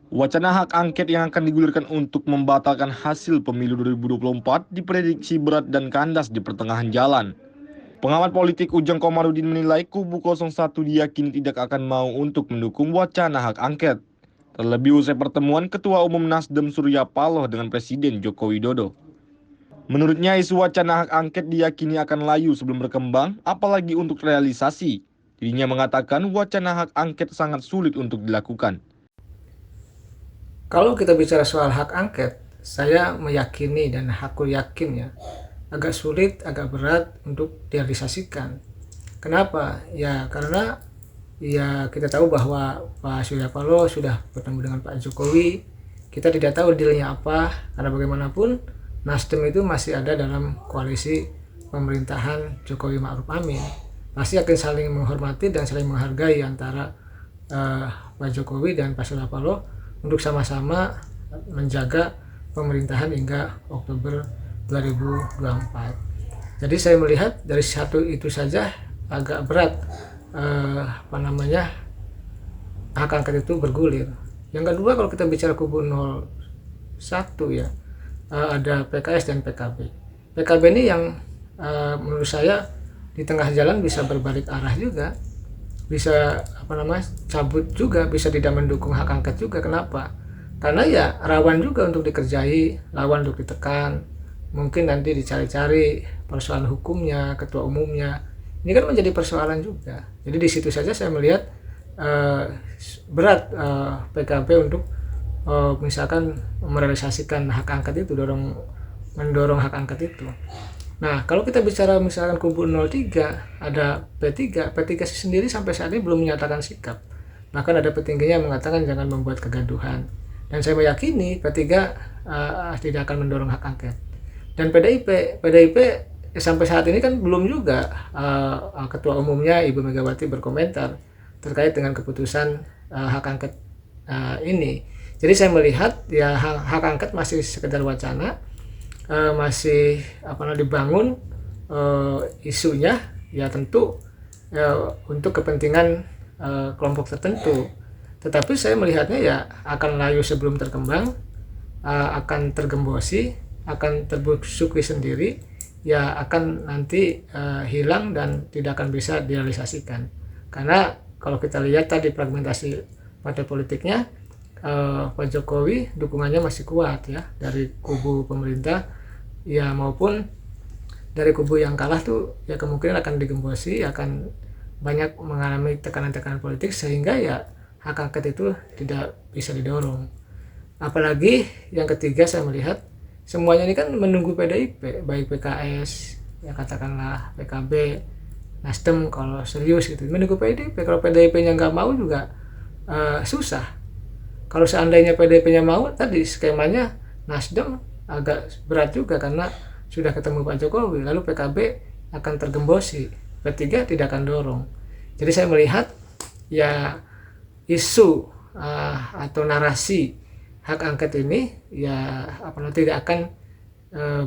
Wacana hak angket yang akan digulirkan untuk membatalkan hasil pemilu 2024 diprediksi berat dan kandas di pertengahan jalan. Pengamat politik Ujang Komarudin menilai kubu 01 diyakini tidak akan mau untuk mendukung wacana hak angket. Terlebih usai pertemuan Ketua Umum Nasdem Surya Paloh dengan Presiden Joko Widodo. Menurutnya isu wacana hak angket diyakini akan layu sebelum berkembang, apalagi untuk realisasi. Dirinya mengatakan wacana hak angket sangat sulit untuk dilakukan. Kalau kita bicara soal hak angket, saya meyakini dan aku yakin ya, agak sulit, agak berat untuk direalisasikan. Kenapa? Ya karena ya kita tahu bahwa Pak Surya Paloh sudah bertemu dengan Pak Jokowi. Kita tidak tahu dealnya apa, karena bagaimanapun Nasdem itu masih ada dalam koalisi pemerintahan Jokowi Ma'ruf Amin. Pasti akan saling menghormati dan saling menghargai antara Pak Jokowi dan Pak Surya Paloh untuk sama-sama menjaga pemerintahan hingga Oktober 2024. Jadi saya melihat dari satu itu saja agak berat hak angket itu bergulir. Yang kedua kalau kita bicara kubu 01 ya, ada PKS dan PKB. PKB ini yang menurut saya di tengah jalan bisa berbalik arah juga, bisa cabut juga, bisa tidak mendukung hak angket juga. Kenapa? Karena ya rawan juga untuk dikerjai, rawan untuk ditekan, mungkin nanti dicari-cari persoalan hukumnya, ketua umumnya. Ini kan menjadi persoalan juga. Jadi di situ saja saya melihat berat PKB untuk misalkan merealisasikan hak angket itu, mendorong hak angket itu. Nah, kalau kita bicara misalkan kubu 03, ada P3. P3 sendiri sampai saat ini belum menyatakan sikap. Bahkan ada petingginya yang mengatakan jangan membuat kegaduhan. Dan saya meyakini P3 tidak akan mendorong hak angket. Dan PDIP sampai saat ini kan belum juga ketua umumnya Ibu Megawati berkomentar terkait dengan keputusan hak angket ini. Jadi saya melihat ya hak angket masih sekedar wacana, masih dibangun isunya ya tentu untuk kepentingan kelompok tertentu. Tetapi saya melihatnya ya akan layu sebelum terkembang, akan tergembosi, akan terbusukri sendiri, ya akan nanti hilang dan tidak akan bisa direalisasikan. Karena kalau kita lihat tadi fragmentasi partai politiknya, Pak Jokowi dukungannya masih kuat ya dari kubu pemerintah ya maupun dari kubu yang kalah tuh ya kemungkinan akan digembosi, akan banyak mengalami tekanan-tekanan politik sehingga ya hak angket itu tidak bisa didorong. Apalagi yang ketiga saya melihat semuanya ini kan menunggu PDIP, baik PKS ya katakanlah PKB, Nasdem kalau serius gitu menunggu PDIP. Kalau PDIP-nya nggak mau juga susah. Kalau seandainya PDIP-nya mau, tadi skemanya Nasdem agak berat juga karena sudah ketemu Pak Jokowi, lalu PKB akan tergembosi, P3 tidak akan dorong. Jadi saya melihat ya isu atau narasi hak angket ini ya tidak akan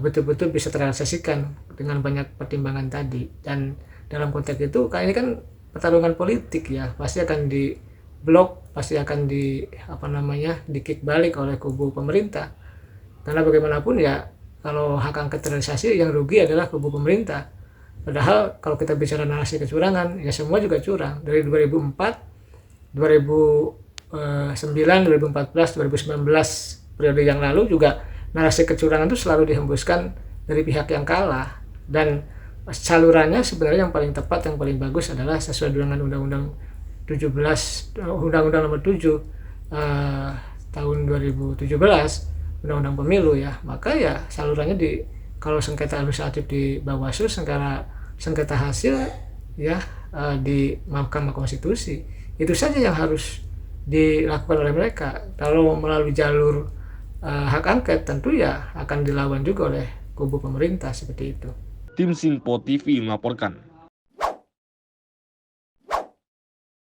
betul-betul bisa terrealisasikan dengan banyak pertimbangan tadi. Dan dalam konteks itu kayak ini kan pertarungan politik ya, pasti akan di blok, pasti akan di kick balik oleh kubu pemerintah. Karena bagaimanapun ya kalau hak angket terrealisasi yang rugi adalah kubu pemerintah. Padahal kalau kita bicara narasi kecurangan ya semua juga curang. Dari 2004, 2009, 2014, 2019 periode yang lalu juga narasi kecurangan itu selalu dihembuskan dari pihak yang kalah. Dan salurannya sebenarnya yang paling tepat, yang paling bagus adalah sesuai dengan Undang-Undang 17, Undang-Undang Nomor 7 tahun 2017, Undang-Undang Pemilu ya. Maka ya salurannya kalau sengketa administratif di Bawaslu, sengketa hasil ya di Mahkamah Konstitusi. Itu saja yang harus dilakukan oleh mereka. Kalau melalui jalur hak angket tentu ya akan dilawan juga oleh kubu pemerintah seperti itu. Tim Simpo TV melaporkan.